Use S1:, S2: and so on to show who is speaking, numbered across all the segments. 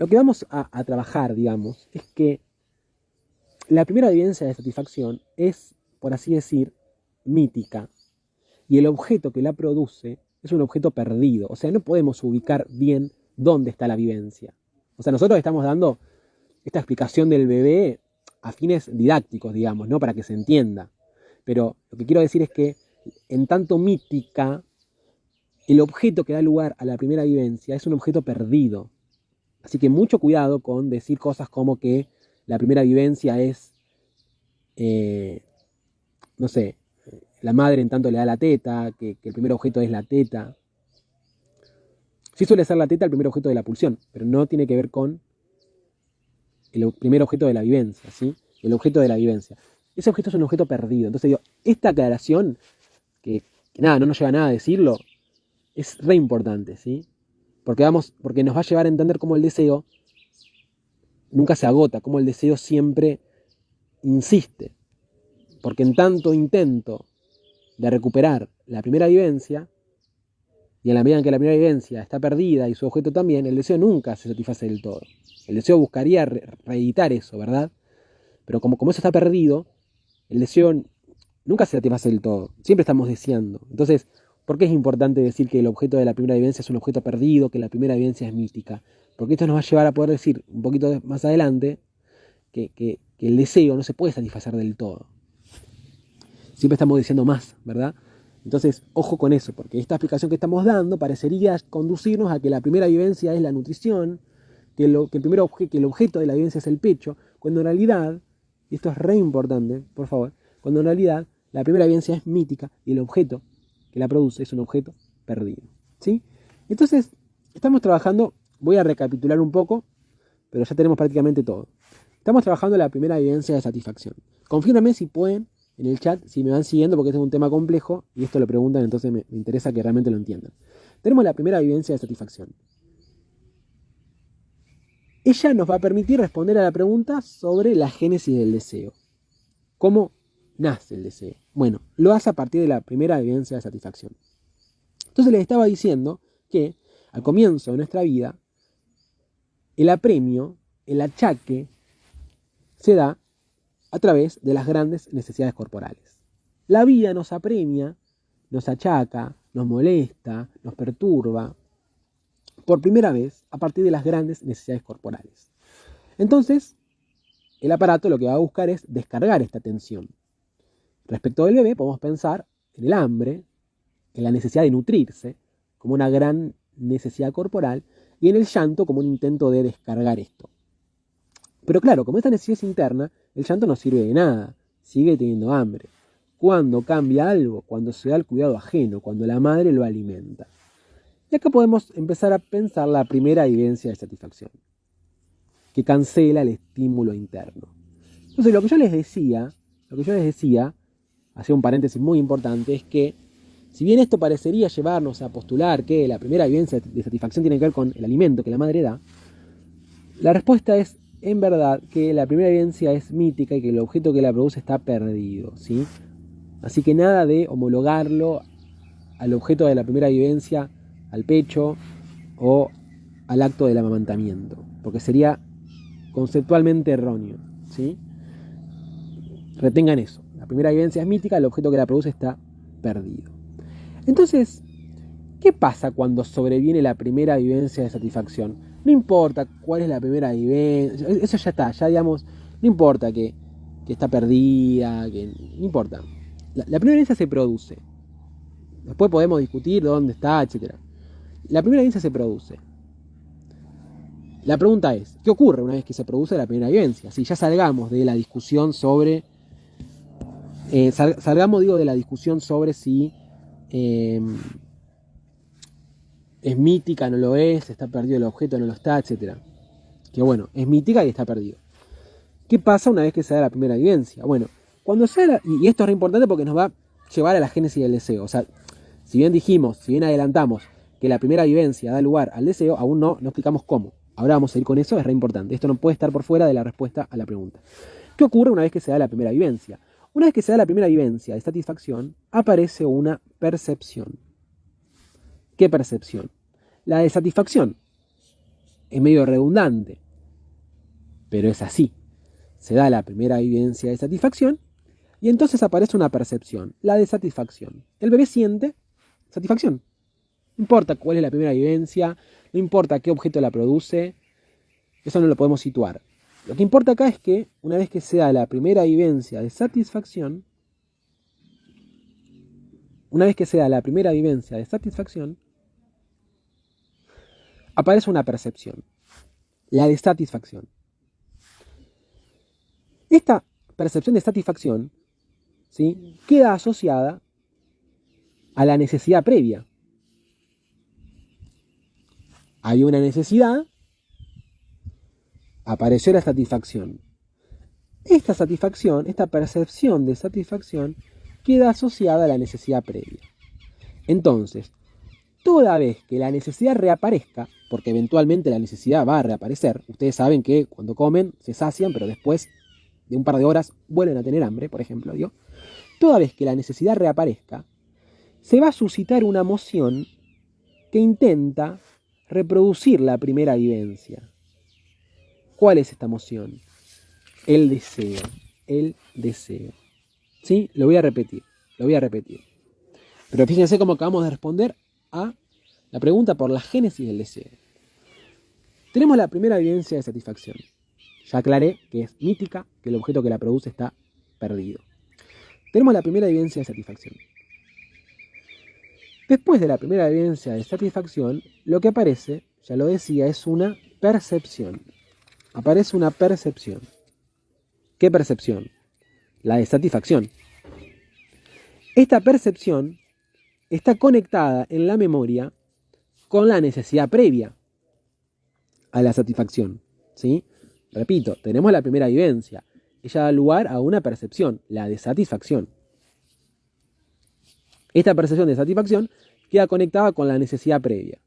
S1: Lo que vamos a trabajar, digamos, es que la primera vivencia de satisfacción es, por así decir, mítica. Y el objeto que la produce es un objeto perdido. O sea, no podemos ubicar bien dónde está la vivencia. O sea, nosotros estamos dando esta explicación del bebé a fines didácticos, digamos, ¿no? Para que se entienda. Pero lo que quiero decir es que, en tanto mítica, el objeto que da lugar a la primera vivencia es un objeto perdido. Así que mucho cuidado con decir cosas como que la primera vivencia es, eh, no sé, la madre en tanto le da la teta, que el primer objeto es la teta. Sí suele ser la teta el primer objeto de la pulsión, pero no tiene que ver con el primer objeto de la vivencia, ¿sí? El objeto de la vivencia. Ese objeto es un objeto perdido. Entonces digo, esta aclaración, que nada, no nos lleva a nada a decirlo, es re importante, ¿sí? Porque nos va a llevar a entender cómo el deseo nunca se agota, cómo el deseo siempre insiste. Porque en tanto intento de recuperar la primera vivencia, y en la medida en que la primera vivencia está perdida y su objeto también, el deseo nunca se satisface del todo. El deseo buscaría reeditar eso, ¿verdad? Pero como eso está perdido, el deseo nunca se satisface del todo. Siempre estamos deseando. Entonces, ¿por qué es importante decir que el objeto de la primera vivencia es un objeto perdido, que la primera vivencia es mística? Porque esto nos va a llevar a poder decir un poquito más adelante que el deseo no se puede satisfacer del todo. Siempre estamos diciendo más, ¿verdad? Entonces, ojo con eso, porque esta explicación que estamos dando parecería conducirnos a que la primera vivencia es la nutrición, que el objeto de la vivencia es el pecho, cuando en realidad, y esto es re importante, por favor, cuando en realidad la primera vivencia es mítica y el objeto que la produce es un objeto perdido, ¿sí? Entonces, estamos trabajando, voy a recapitular un poco, pero ya tenemos prácticamente todo. Estamos trabajando la primera vivencia de satisfacción. Confírmenme si pueden en el chat, si me van siguiendo, porque este es un tema complejo y esto lo preguntan, entonces me interesa que realmente lo entiendan. Tenemos la primera vivencia de satisfacción. Ella nos va a permitir responder a la pregunta sobre la génesis del deseo. ¿Cómo nace el deseo? Bueno, lo hace a partir de la primera vivencia de satisfacción. Entonces les estaba diciendo que al comienzo de nuestra vida, el apremio, el achaque, se da a través de las grandes necesidades corporales. La vida nos apremia, nos achaca, nos molesta, nos perturba, por primera vez a partir de las grandes necesidades corporales. Entonces, el aparato lo que va a buscar es descargar esta tensión. Respecto del bebé, podemos pensar en el hambre, en la necesidad de nutrirse, como una gran necesidad corporal, y en el llanto como un intento de descargar esto. Pero claro, como esta necesidad es interna, el llanto no sirve de nada, sigue teniendo hambre. Cuando cambia algo, cuando se da el cuidado ajeno, cuando la madre lo alimenta. Y acá podemos empezar a pensar la primera vivencia de satisfacción, que cancela el estímulo interno. Entonces lo que yo les decía, hacía un paréntesis muy importante, es que si bien esto parecería llevarnos a postular que la primera vivencia de satisfacción tiene que ver con el alimento que la madre da, la respuesta es en verdad que la primera vivencia es mítica y que el objeto que la produce está perdido, ¿sí? Así que nada de homologarlo al objeto de la primera vivencia, al pecho o al acto del amamantamiento, porque sería conceptualmente erróneo, ¿sí? Retengan eso. La primera vivencia es mítica, el objeto que la produce está perdido. Entonces, ¿qué pasa cuando sobreviene la primera vivencia de satisfacción? No importa cuál es la primera vivencia, eso ya está, ya digamos, no importa que está perdida, no importa. La primera vivencia se produce. Después podemos discutir dónde está, etc. La primera vivencia se produce. La pregunta es, ¿qué ocurre una vez que se produce la primera vivencia? Si ya salgamos de la discusión sobre... de la discusión sobre si es mítica, no lo es, está perdido el objeto, no lo está, etc. Que bueno, es mítica y está perdido. ¿Qué pasa una vez que se da la primera vivencia? Bueno, cuando se da y esto es re importante porque nos va a llevar a la génesis del deseo. O sea, si bien adelantamos que la primera vivencia da lugar al deseo, aún no explicamos cómo. Ahora vamos a ir con eso, es re importante. Esto no puede estar por fuera de la respuesta a la pregunta. ¿Qué ocurre una vez que se da la primera vivencia? Una vez que se da la primera vivencia de satisfacción, aparece una percepción. ¿Qué percepción? La de satisfacción. Es medio redundante, pero es así. Se da la primera vivencia de satisfacción y entonces aparece una percepción, la de satisfacción. El bebé siente satisfacción. No importa cuál es la primera vivencia, no importa qué objeto la produce, eso no lo podemos situar. Lo que importa acá es que una vez que se da la primera vivencia de satisfacción, aparece una percepción, la de satisfacción. Esta percepción de satisfacción, ¿sí?, queda asociada a la necesidad previa. Hay una necesidad, apareció la satisfacción. Esta satisfacción, esta percepción de satisfacción, queda asociada a la necesidad previa. Entonces, toda vez que la necesidad reaparezca, porque eventualmente la necesidad va a reaparecer, ustedes saben que cuando comen se sacian, pero después de un par de horas vuelven a tener hambre, por ejemplo, ¿digo? Toda vez que la necesidad reaparezca, se va a suscitar una emoción que intenta reproducir la primera vivencia. ¿Cuál es esta emoción? El deseo. El deseo. ¿Sí? Lo voy a repetir. Pero fíjense cómo acabamos de responder a la pregunta por la génesis del deseo. Tenemos la primera vivencia de satisfacción. Ya aclaré que es mítica, que el objeto que la produce está perdido. Tenemos la primera vivencia de satisfacción. Después de la primera vivencia de satisfacción, lo que aparece, ya lo decía, es una percepción. Aparece una percepción. ¿Qué percepción? La de satisfacción. Esta percepción está conectada en la memoria con la necesidad previa a la satisfacción, ¿sí? Repito, tenemos la primera vivencia. Ella da lugar a una percepción, la de satisfacción. Esta percepción de satisfacción queda conectada con la necesidad previa.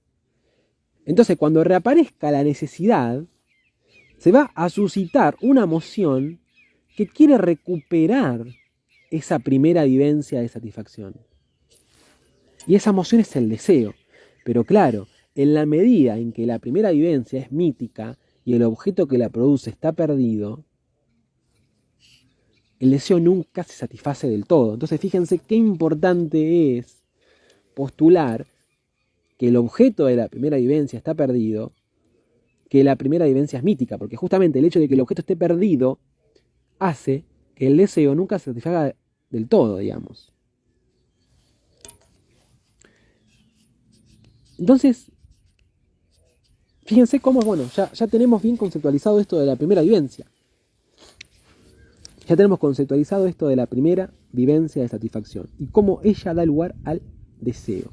S1: Entonces, cuando reaparezca la necesidad, se va a suscitar una emoción que quiere recuperar esa primera vivencia de satisfacción. Y esa emoción es el deseo. Pero claro, en la medida en que la primera vivencia es mítica y el objeto que la produce está perdido, el deseo nunca se satisface del todo. Entonces fíjense qué importante es postular que el objeto de la primera vivencia está perdido, que la primera vivencia es mítica, porque justamente el hecho de que el objeto esté perdido hace que el deseo nunca se satisfaga del todo, digamos. Entonces, fíjense cómo, bueno, ya tenemos bien conceptualizado esto de la primera vivencia. Ya tenemos conceptualizado esto de la primera vivencia de satisfacción y cómo ella da lugar al deseo.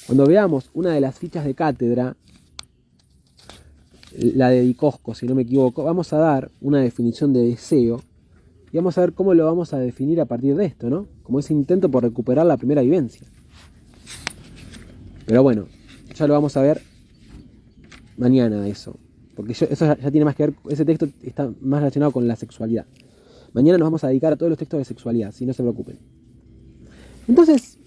S1: Cuando veamos una de las fichas de cátedra, la de Dicosco, si no me equivoco, vamos a dar una definición de deseo y vamos a ver cómo lo vamos a definir a partir de esto, ¿no? Como ese intento por recuperar la primera vivencia. Pero bueno, ya lo vamos a ver mañana eso. Porque eso ya tiene más que ver, ese texto está más relacionado con la sexualidad. Mañana nos vamos a dedicar a todos los textos de sexualidad, si no se preocupen. Entonces,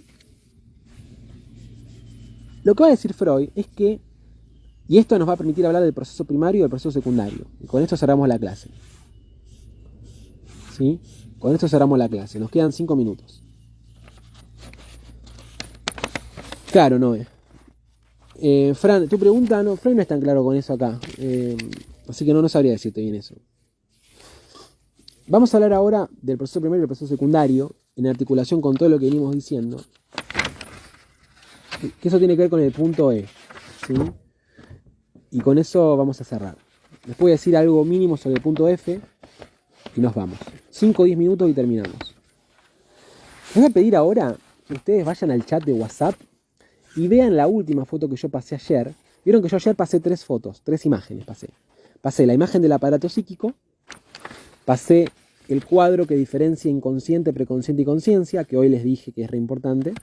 S1: lo que va a decir Freud es que, y esto nos va a permitir hablar del proceso primario y del proceso secundario. Y con esto cerramos la clase. ¿Sí? Con esto cerramos la clase. Nos quedan 5 minutos. Claro, Noé. Fran, tu pregunta, no, Freud no es tan claro con eso acá. Así que no sabría decirte bien eso. Vamos a hablar ahora del proceso primario y del proceso secundario, en articulación con todo lo que venimos diciendo. Que eso tiene que ver con el punto E. ¿Sí? Y con eso vamos a cerrar. Les voy a decir algo mínimo sobre el punto F y nos vamos. 5 o 10 minutos y terminamos. Les voy a pedir ahora que ustedes vayan al chat de WhatsApp y vean la última foto que yo pasé ayer. Vieron que yo ayer pasé 3 fotos, 3 imágenes pasé. Pasé la imagen del aparato psíquico, pasé el cuadro que diferencia inconsciente, preconsciente y conciencia, que hoy les dije que es re importante.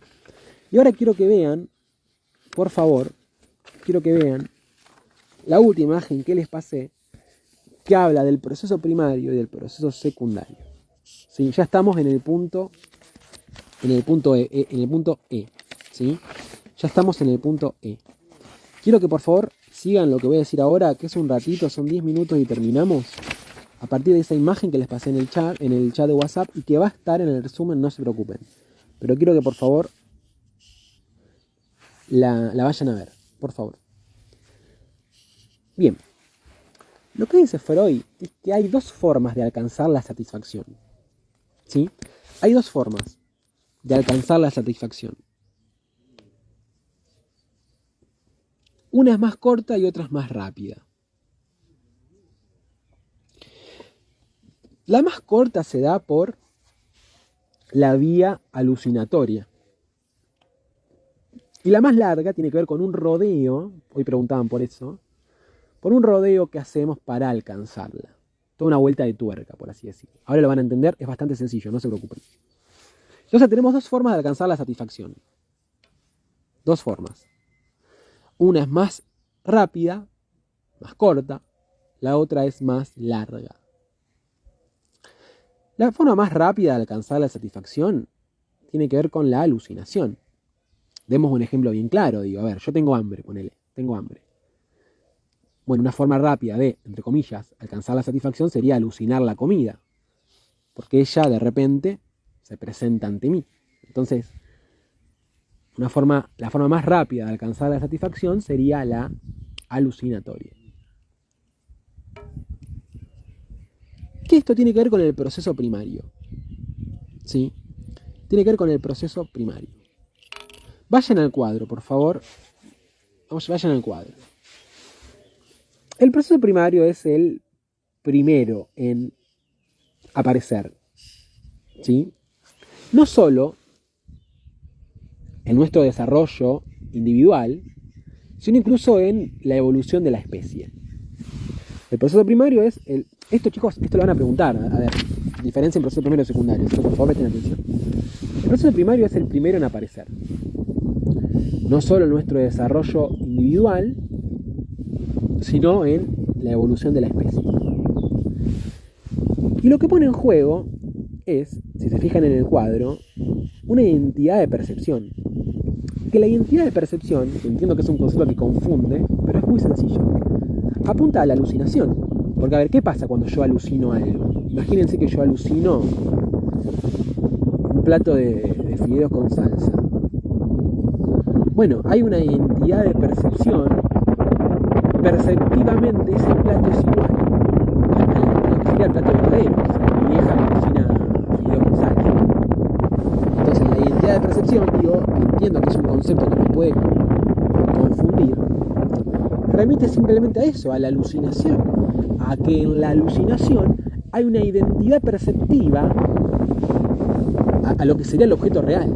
S1: Y ahora quiero que vean, por favor, la última imagen que les pasé, que habla del proceso primario y del proceso secundario. ¿Sí? Ya estamos en el punto E, ¿sí? Ya estamos en el punto E. Quiero que por favor sigan lo que voy a decir ahora, que es un ratito, son 10 minutos y terminamos. A partir de esa imagen que les pasé en el chat de WhatsApp y que va a estar en el resumen, no se preocupen. Pero quiero que por favor la vayan a ver, por favor. Bien, lo que dice Freud es que hay dos formas de alcanzar la satisfacción. ¿Sí? Hay dos formas de alcanzar la satisfacción. Una es más corta y otra es más rápida. La más corta se da por la vía alucinatoria. Y la más larga tiene que ver con un rodeo, hoy preguntaban por eso, por un rodeo que hacemos para alcanzarla. Toda una vuelta de tuerca, por así decirlo. Ahora lo van a entender, es bastante sencillo, no se preocupen. Entonces tenemos dos formas de alcanzar la satisfacción. Dos formas. Una es más rápida, más corta, la otra es más larga. La forma más rápida de alcanzar la satisfacción tiene que ver con la alucinación. Demos un ejemplo bien claro, digo, a ver, yo tengo hambre, ponele, tengo hambre. Bueno, una forma rápida de, entre comillas, alcanzar la satisfacción sería alucinar la comida, porque ella de repente se presenta ante mí. Entonces, la forma más rápida de alcanzar la satisfacción sería la alucinatoria. Que esto tiene que ver con el proceso primario. ¿Sí? Tiene que ver con el proceso primario. Vayan al cuadro, por favor. Vayan al cuadro. El proceso primario es el primero en aparecer. ¿Sí? No solo en nuestro desarrollo individual, sino incluso en la evolución de la especie. El proceso primario es el... Esto, chicos, esto lo van a preguntar. A ver, diferencia en proceso primario y secundario. Por favor, presten atención. El proceso primario es el primero en aparecer. No solo en nuestro desarrollo individual, sino en la evolución de la especie. Y lo que pone en juego es, si se fijan en el cuadro, una identidad de percepción. Que la identidad de percepción, entiendo que es un concepto que confunde, pero es muy sencillo. Apunta a la alucinación. Porque a ver, ¿qué pasa cuando yo alucino algo? Imagínense que yo alucino un plato de fideos con salsa. Bueno, hay una identidad de percepción. Perceptivamente ese plato es igual a lo que sería el plato verdadero. Mi vieja me cocina fideos con salsa. Entonces la identidad de percepción, entiendo que es un concepto que nos puede confundir, remite simplemente a eso, a la alucinación. A que en la alucinación hay una identidad perceptiva a lo que sería el objeto real.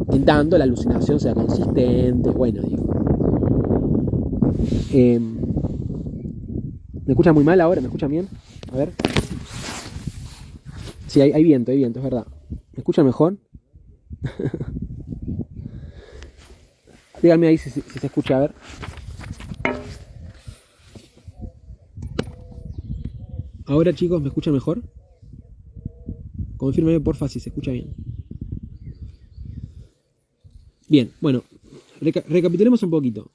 S1: En tanto la alucinación sea consistente, bueno, digo. ¿Me escuchan muy mal ahora? ¿Me escuchan bien? A ver. Sí, hay viento, es verdad. ¿Me escuchan mejor? Díganme ahí si se escucha, a ver. Ahora, chicos, ¿me escuchan mejor? Confírmenme, porfa, si se escucha bien. Bien, bueno, recapitulemos un poquito.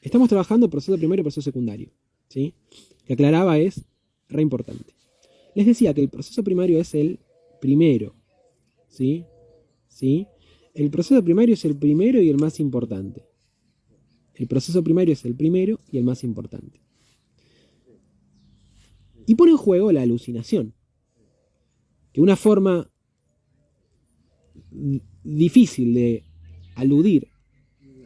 S1: Estamos trabajando proceso primario y proceso secundario. ¿Sí? Que aclaraba es re importante. Les decía que el proceso primario es el primero. ¿Sí? ¿Sí? El proceso primario es el primero y el más importante. El proceso primario es el primero y el más importante. Y pone en juego la alucinación. Que una forma difícil de aludir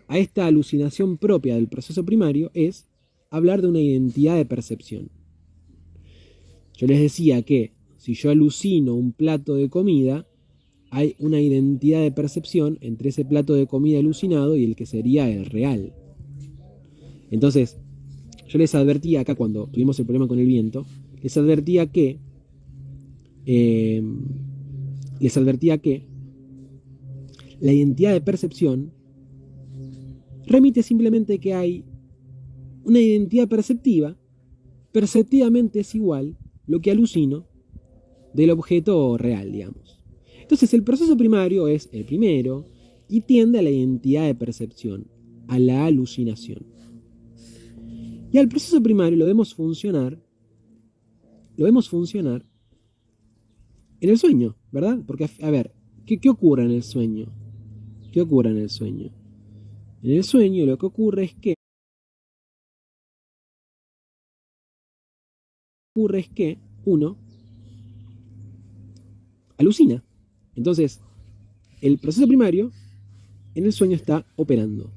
S1: a esta alucinación propia del proceso primario es hablar de una identidad de percepción. Yo les decía que si yo alucino un plato de comida, hay una identidad de percepción entre ese plato de comida alucinado y el que sería el real. Entonces, yo les advertía acá cuando tuvimos el problema con el viento, les advertía que la identidad de percepción remite simplemente que hay una identidad perceptiva, perceptivamente es igual lo que alucino del objeto real, digamos. Entonces el proceso primario es el primero y tiende a la identidad de percepción, a la alucinación. Y al proceso primario lo vemos funcionar en el sueño, ¿verdad? Porque, a ver, ¿qué ocurre en el sueño? ¿Qué ocurre en el sueño? En el sueño lo que ocurre es que uno alucina. Entonces, el proceso primario en el sueño está operando.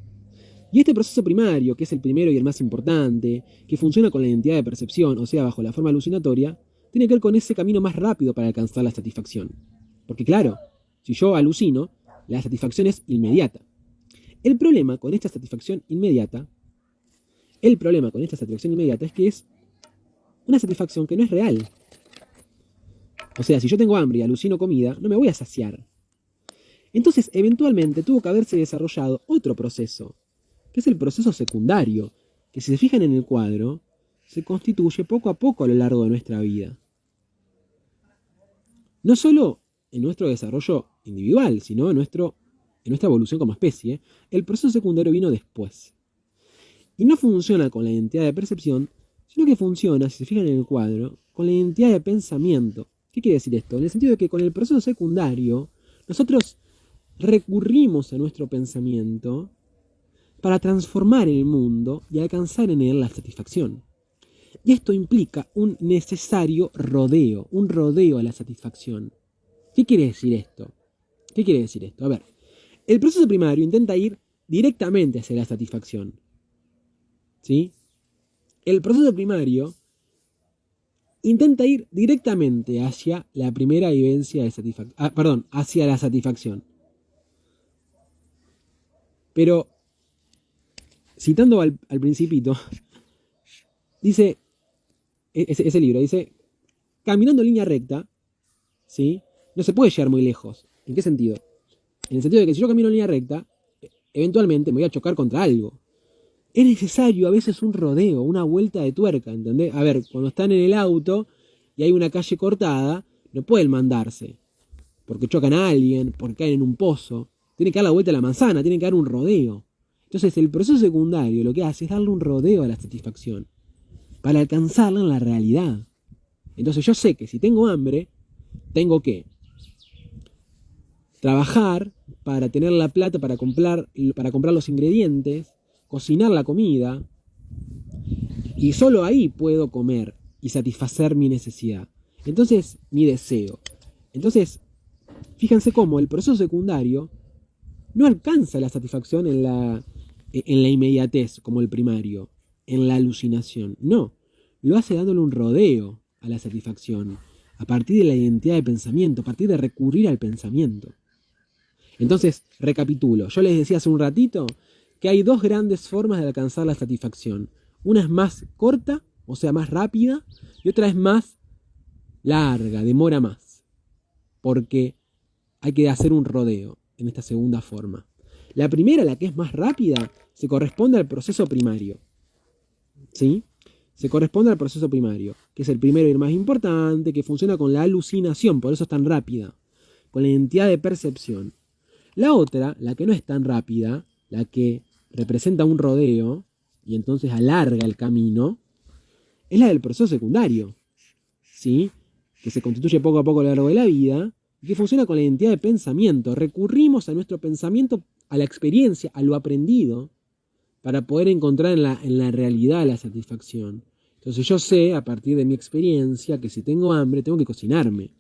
S1: Y este proceso primario, que es el primero y el más importante, que funciona con la identidad de percepción, o sea, bajo la forma alucinatoria, tiene que ver con ese camino más rápido para alcanzar la satisfacción. Porque claro, si yo alucino, la satisfacción es inmediata. El problema con esta satisfacción inmediata es que es una satisfacción que no es real. O sea, si yo tengo hambre y alucino comida, no me voy a saciar. Entonces, eventualmente tuvo que haberse desarrollado otro proceso, que es el proceso secundario, que si se fijan en el cuadro, se constituye poco a poco a lo largo de nuestra vida. No solo en nuestro desarrollo individual, sino en nuestra evolución como especie, el proceso secundario vino después. Y no funciona con la identidad de percepción, sino que funciona, si se fijan en el cuadro, con la identidad de pensamiento. ¿Qué quiere decir esto? En el sentido de que con el proceso secundario, nosotros recurrimos a nuestro pensamiento para transformar el mundo y alcanzar en él la satisfacción. Y esto implica un necesario rodeo, un rodeo a la satisfacción. ¿Qué quiere decir esto? A ver, el proceso primario intenta ir directamente hacia la satisfacción. ¿Sí? El proceso primario intenta ir directamente hacia la primera vivencia de satisfacción. Hacia la satisfacción. Pero, citando al Principito, dice, ese libro, dice, caminando en línea recta, ¿sí? No se puede llegar muy lejos. ¿En qué sentido? En el sentido de que si yo camino en línea recta, eventualmente me voy a chocar contra algo. Es necesario a veces un rodeo, una vuelta de tuerca, ¿entendés? A ver, cuando están en el auto y hay una calle cortada, no pueden mandarse. Porque chocan a alguien, porque caen en un pozo. Tienen que dar la vuelta a la manzana, tienen que dar un rodeo. Entonces el proceso secundario lo que hace es darle un rodeo a la satisfacción, para alcanzarla en la realidad. Entonces yo sé que si tengo hambre, tengo que trabajar para tener la plata para comprar los ingredientes, cocinar la comida, y solo ahí puedo comer y satisfacer mi necesidad. Entonces, mi deseo. Entonces, fíjense cómo el proceso secundario no alcanza la satisfacción en la inmediatez, como el primario, en la alucinación. No, lo hace dándole un rodeo a la satisfacción, a partir de la identidad de pensamiento, a partir de recurrir al pensamiento. Entonces, recapitulo. Yo les decía hace un ratito que hay dos grandes formas de alcanzar la satisfacción. Una es más corta, o sea, más rápida, y otra es más larga, demora más. Porque hay que hacer un rodeo en esta segunda forma. La primera, la que es más rápida, se corresponde al proceso primario. ¿Sí? Se corresponde al proceso primario, que es el primero y el más importante, que funciona con la alucinación, por eso es tan rápida, con la identidad de percepción. La otra, la que no es tan rápida, la que representa un rodeo y entonces alarga el camino, es la del proceso secundario, ¿sí? Que se constituye poco a poco a lo largo de la vida y que funciona con la identidad de pensamiento. Recurrimos a nuestro pensamiento, a la experiencia, a lo aprendido, para poder encontrar en la realidad la satisfacción. Entonces yo sé, a partir de mi experiencia, que si tengo hambre tengo que cocinarme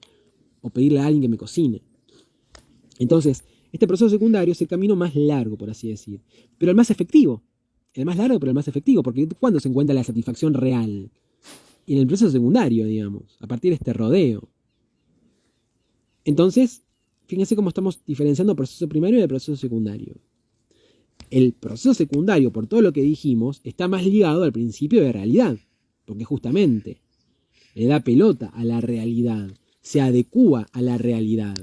S1: o pedirle a alguien que me cocine. Entonces, este proceso secundario es el camino más largo, por así decir, pero el más efectivo. El más largo, pero el más efectivo, porque ¿cuándo se encuentra la satisfacción real? En el proceso secundario, digamos, a partir de este rodeo. Entonces, fíjense cómo estamos diferenciando el proceso primario del proceso secundario. El proceso secundario, por todo lo que dijimos, está más ligado al principio de realidad, porque justamente le da pelota a la realidad, se adecúa a la realidad.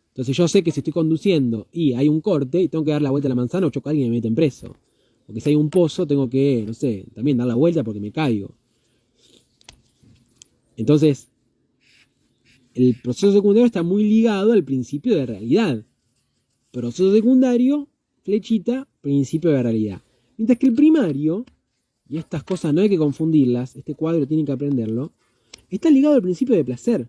S1: Entonces yo sé que si estoy conduciendo y hay un corte y tengo que dar la vuelta a la manzana o choco a alguien y me meten preso. Porque si hay un pozo tengo que, no sé, también dar la vuelta porque me caigo. Entonces, el proceso secundario está muy ligado al principio de realidad. Proceso secundario, flechita, principio de realidad. Mientras que el primario, y estas cosas no hay que confundirlas, este cuadro tienen que aprenderlo, está ligado al principio de placer.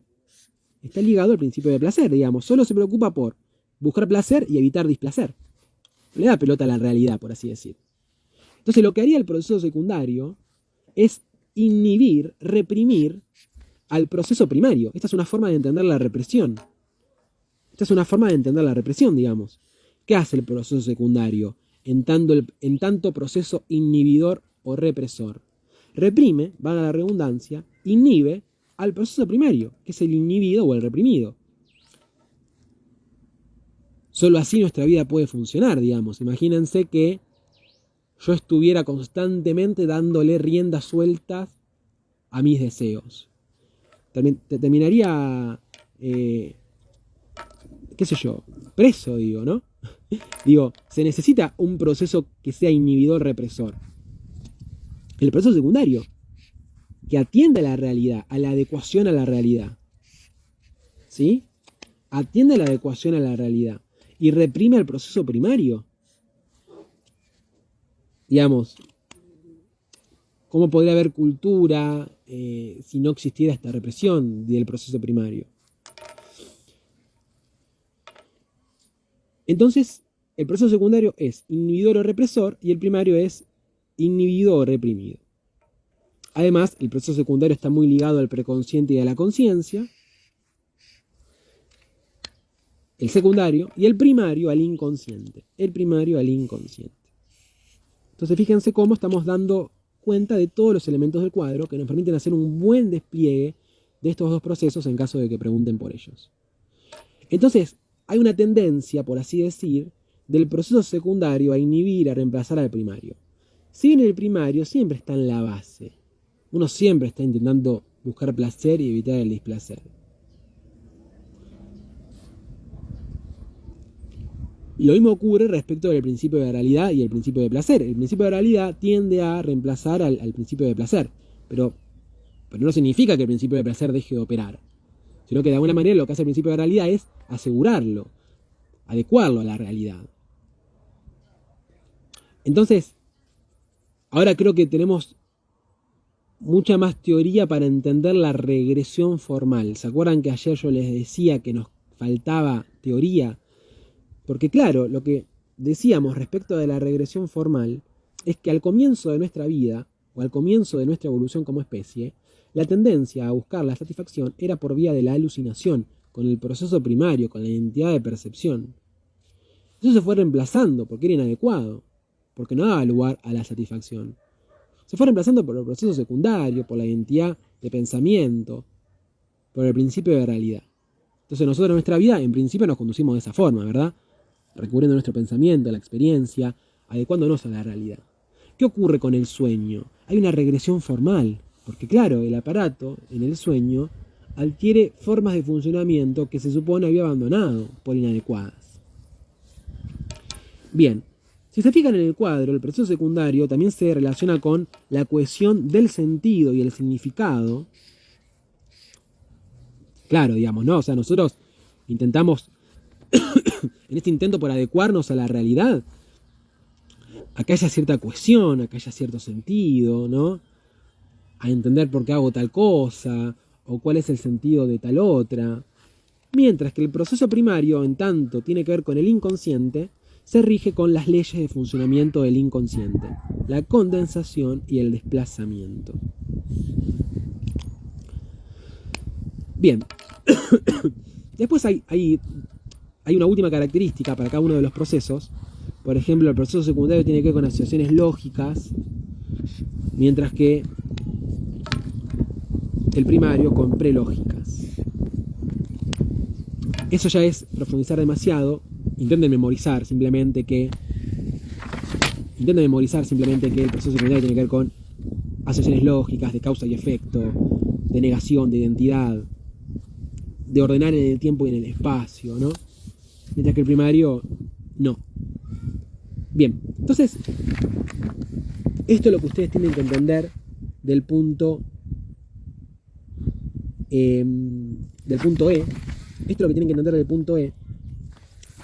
S1: Está ligado al principio de placer, digamos. Solo se preocupa por buscar placer y evitar displacer. Le da pelota a la realidad, por así decir. Entonces lo que haría el proceso secundario es inhibir, reprimir al proceso primario. Esta es una forma de entender la represión. Esta es una forma de entender la represión, digamos. ¿Qué hace el proceso secundario en tanto proceso inhibidor o represor? Reprime, valga la redundancia, inhibe al proceso primario, que es el inhibido o el reprimido. Solo así nuestra vida puede funcionar, digamos. Imagínense que yo estuviera constantemente dándole riendas sueltas a mis deseos. Terminaría, qué sé yo, preso, digo, ¿no? Digo, se necesita un proceso que sea inhibidor represor. El proceso secundario, que atiende a la realidad, a la adecuación a la realidad. ¿Sí? Atiende a la adecuación a la realidad. Y reprime el proceso primario. Digamos, ¿cómo podría haber cultura si no existiera esta represión del proceso primario? Entonces, el proceso secundario es inhibidor o represor y el primario es inhibido o reprimido. Además, el proceso secundario está muy ligado al preconsciente y a la conciencia. El secundario y el primario al inconsciente. El primario al inconsciente. Entonces, fíjense cómo estamos dando cuenta de todos los elementos del cuadro que nos permiten hacer un buen despliegue de estos dos procesos en caso de que pregunten por ellos. Entonces, hay una tendencia, por así decir, del proceso secundario a inhibir, a reemplazar al primario. Si bien el primario siempre está en la base, uno siempre está intentando buscar placer y evitar el displacer. Lo mismo ocurre respecto del principio de realidad y el principio de placer. El principio de realidad tiende a reemplazar al principio de placer, pero no significa que el principio de placer deje de operar, sino que de alguna manera lo que hace el principio de realidad es asegurarlo, adecuarlo a la realidad. Entonces, ahora creo que tenemos mucha más teoría para entender la regresión formal. ¿Se acuerdan que ayer yo les decía que nos faltaba teoría? Porque claro, lo que decíamos respecto de la regresión formal es que al comienzo de nuestra vida, o al comienzo de nuestra evolución como especie, la tendencia a buscar la satisfacción era por vía de la alucinación, con el proceso primario, con la identidad de percepción. Eso se fue reemplazando porque era inadecuado, porque no daba lugar a la satisfacción. Se fue reemplazando por el proceso secundario, por la identidad de pensamiento, por el principio de realidad. Entonces nosotros en nuestra vida, en principio, nos conducimos de esa forma, ¿verdad? Recurriendo a nuestro pensamiento, a la experiencia, adecuándonos a la realidad. ¿Qué ocurre con el sueño? Hay una regresión formal, porque claro, el aparato en el sueño adquiere formas de funcionamiento que se supone había abandonado por inadecuadas. Bien, si se fijan en el cuadro, el proceso secundario también se relaciona con la cohesión del sentido y el significado. Claro, digamos, ¿no? O sea, nosotros intentamos en este intento por adecuarnos a la realidad, a que haya cierta cohesión, a que haya cierto sentido, ¿no? A entender por qué hago tal cosa, o cuál es el sentido de tal otra. Mientras que el proceso primario, en tanto tiene que ver con el inconsciente, se rige con las leyes de funcionamiento del inconsciente, la condensación y el desplazamiento. Bien, después hay una última característica para cada uno de los procesos. Por ejemplo, el proceso secundario tiene que ver con asociaciones lógicas, mientras que el primario con prelógicas. Eso ya es profundizar demasiado. Intenten memorizar simplemente que el proceso secundario tiene que ver con asociaciones lógicas, de causa y efecto, de negación, de identidad, de ordenar en el tiempo y en el espacio, ¿no? Mientras que el primario, no. Bien, entonces, esto es lo que ustedes tienen que entender del punto del punto E, esto es lo que tienen que entender del punto E,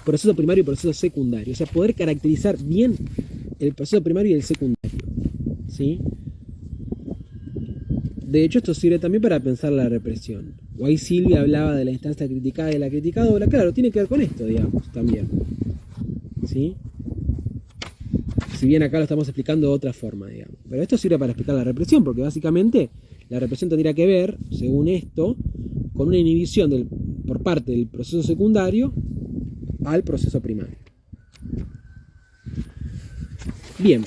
S1: proceso primario y proceso secundario. O sea, poder caracterizar bien el proceso primario y el secundario, ¿sí? De hecho, esto sirve también para pensar la represión. O ahí Silvia hablaba de la instancia criticada y de la criticadora. Claro, tiene que ver con esto, digamos, también, ¿sí? Si bien acá lo estamos explicando de otra forma, digamos. Pero esto sirve para explicar la represión, porque básicamente la represión tendría que ver, según esto, con una inhibición por parte del proceso secundario al proceso primario. Bien,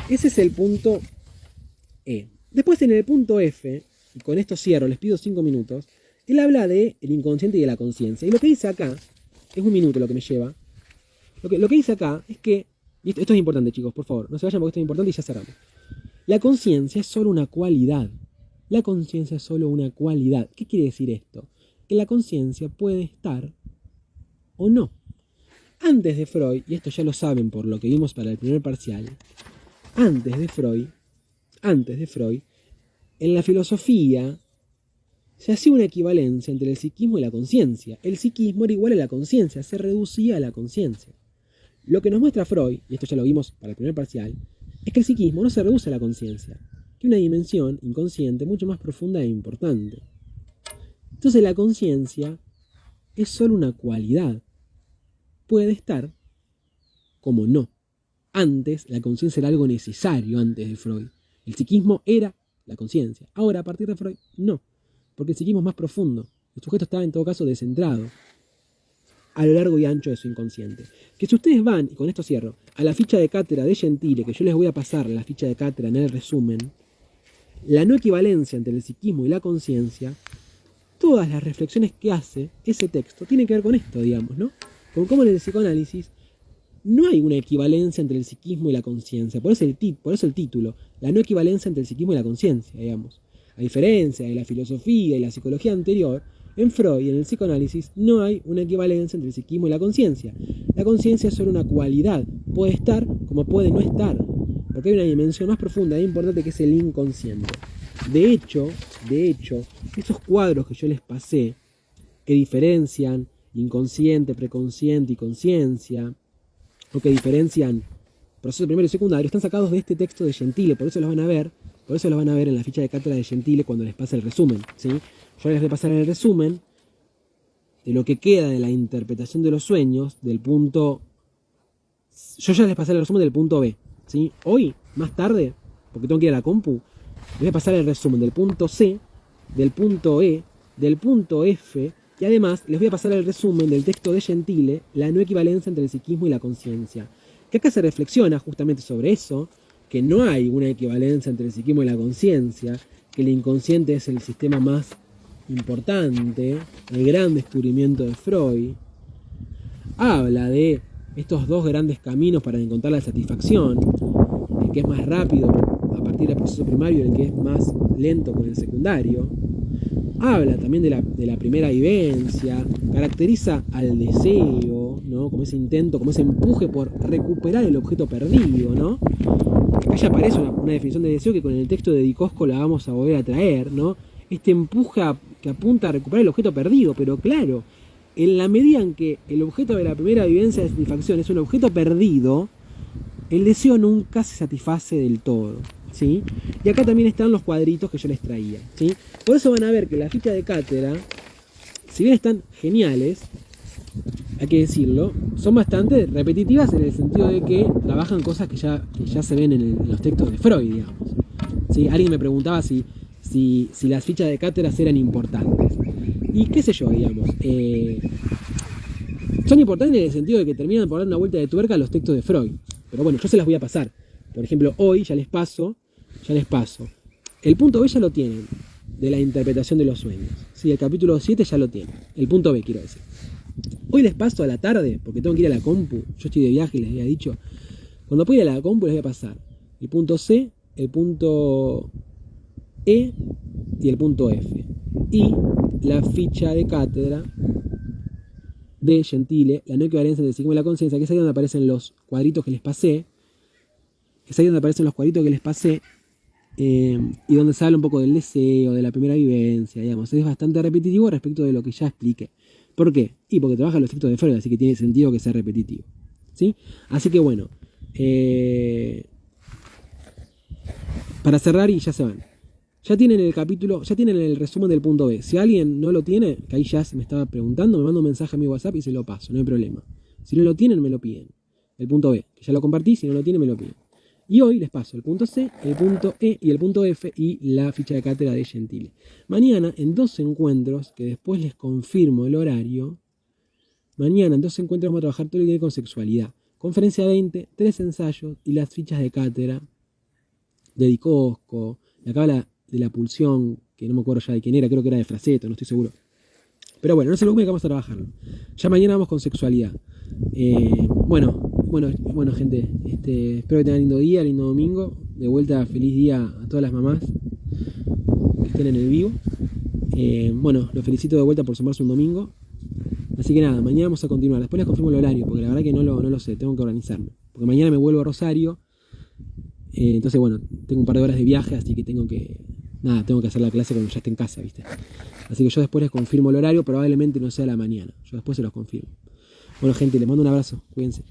S1: ese es el punto E. Después en el punto F, y con esto cierro, les pido 5 minutos, él habla del inconsciente y de la conciencia. Y lo que dice acá, es un minuto lo que me lleva, lo que dice acá es que, y esto es importante, chicos, por favor, no se vayan porque esto es importante y ya cerramos. La conciencia es solo una cualidad. La conciencia es solo una cualidad. ¿Qué quiere decir esto? Que la conciencia puede estar o no. Antes de Freud, y esto ya lo saben por lo que vimos para el primer parcial, antes de Freud, en la filosofía se hacía una equivalencia entre el psiquismo y la conciencia. El psiquismo era igual a la conciencia, se reducía a la conciencia. Lo que nos muestra Freud, y esto ya lo vimos para el primer parcial, es que el psiquismo no se reduce a la conciencia, que una dimensión inconsciente mucho más profunda e importante. Entonces la conciencia es solo una cualidad. Puede estar como no. Antes la conciencia era algo necesario antes de Freud. El psiquismo era la conciencia. Ahora, a partir de Freud, no. Porque el psiquismo es más profundo. El sujeto está en todo caso descentrado a lo largo y ancho de su inconsciente. Que si ustedes van, y con esto cierro, a la ficha de cátedra de Gentile, que yo les voy a pasar la ficha de cátedra en el resumen, la no equivalencia entre el psiquismo y la conciencia, todas las reflexiones que hace ese texto tienen que ver con esto, digamos, ¿no? Con cómo en el psicoanálisis no hay una equivalencia entre el psiquismo y la conciencia. Por eso el título, la no equivalencia entre el psiquismo y la conciencia, digamos. A diferencia de la filosofía y la psicología anterior, en Freud y en el psicoanálisis no hay una equivalencia entre el psiquismo y la conciencia. La conciencia es solo una cualidad, puede estar como puede no estar, porque hay una dimensión más profunda e importante que es el inconsciente. De hecho, esos cuadros que yo les pasé, que diferencian inconsciente, preconsciente y conciencia, o que diferencian proceso primario y secundario, están sacados de este texto de Gentile, por eso los van a ver en la ficha de cátedra de Gentile cuando les pase el resumen, ¿sí? Yo les voy a pasar el resumen de lo que queda de la interpretación de los sueños, del punto... Yo ya les pasé el resumen del punto B, ¿sí? Hoy, más tarde, porque tengo que ir a la compu, les voy a pasar el resumen del punto C, del punto E, del punto F, y además les voy a pasar el resumen del texto de Gentile, la no equivalencia entre el psiquismo y la conciencia. Que acá se reflexiona justamente sobre eso, que no hay una equivalencia entre el psiquismo y la conciencia, que el inconsciente es el sistema más importante, el gran descubrimiento de Freud. Habla de estos dos grandes caminos para encontrar la satisfacción, el que es más rápido a partir del proceso primario y el que es más lento con el secundario. Habla también de la primera vivencia, caracteriza al deseo, ¿no? Como ese intento, como ese empuje por recuperar el objeto perdido, ¿no? Acá ya aparece una definición de deseo que con el texto de Dicosco la vamos a volver a traer, ¿no? Este empuje que apunta a recuperar el objeto perdido, pero claro, en la medida en que el objeto de la primera vivencia de satisfacción es un objeto perdido, el deseo nunca se satisface del todo, ¿sí? Y acá también están los cuadritos que yo les traía, ¿sí? Por eso van a ver que la ficha de cátedra, si bien están geniales, hay que decirlo, son bastante repetitivas en el sentido de que trabajan cosas que ya se ven en los textos de Freud, digamos, ¿sí? Alguien me preguntaba si las fichas de cátedras eran importantes. Y qué sé yo, digamos, son importantes en el sentido de que terminan por dar una vuelta de tuerca a los textos de Freud. Pero bueno, yo se las voy a pasar. Por ejemplo, hoy ya les paso. El punto B ya lo tienen, de la interpretación de los sueños. Sí, el capítulo 7 ya lo tienen. El punto B, quiero decir. Hoy les paso a la tarde, porque tengo que ir a la compu. Yo estoy de viaje y les había dicho. Cuando pueda ir a la compu les voy a pasar el punto C, el punto E y el punto F. Y la ficha de cátedra de Gentile, la no equivalencia entre el psiquismo y la conciencia, que es ahí donde aparecen los cuadritos que les pasé. y donde se habla un poco del deseo, de la primera vivencia, digamos. Es bastante repetitivo respecto de lo que ya expliqué. ¿Por qué? Y porque trabaja los efectos de Freud, así que tiene sentido que sea repetitivo. ¿Sí? Así que bueno, para cerrar y ya se van. Ya tienen el capítulo, ya tienen el resumen del punto B. Si alguien no lo tiene, que ahí ya se me estaba preguntando, me manda un mensaje a mi WhatsApp y se lo paso, no hay problema. Si no lo tienen, me lo piden. El punto B, que ya lo compartí, si no lo tienen, me lo piden. Y hoy les paso el punto C, el punto E y el punto F y la ficha de cátedra de Gentile. Mañana, en 2 encuentros, que después les confirmo el horario, mañana en 2 encuentros vamos a trabajar todo el día con sexualidad. Conferencia 20, 3 ensayos y las fichas de cátedra de Dicosco, la cábala de la pulsión, que no me acuerdo ya de quién era, creo que era de Fraseto, no estoy seguro. Pero bueno, no se lo que vamos a trabajarlo. Ya mañana vamos con sexualidad. Bueno, gente, espero que tengan lindo día, lindo domingo. De vuelta, feliz día a todas las mamás que estén en el vivo. Los felicito de vuelta por sumarse un domingo. Así que nada, mañana vamos a continuar. Después les confirmo el horario, porque la verdad que no lo sé, tengo que organizarme. Porque mañana me vuelvo a Rosario. Entonces, bueno, tengo un par de horas de viaje, así que tengo que hacer la clase cuando ya esté en casa, ¿viste? Así que yo después les confirmo el horario, probablemente no sea a la mañana. Yo después se los confirmo. Bueno, gente, les mando un abrazo. Cuídense.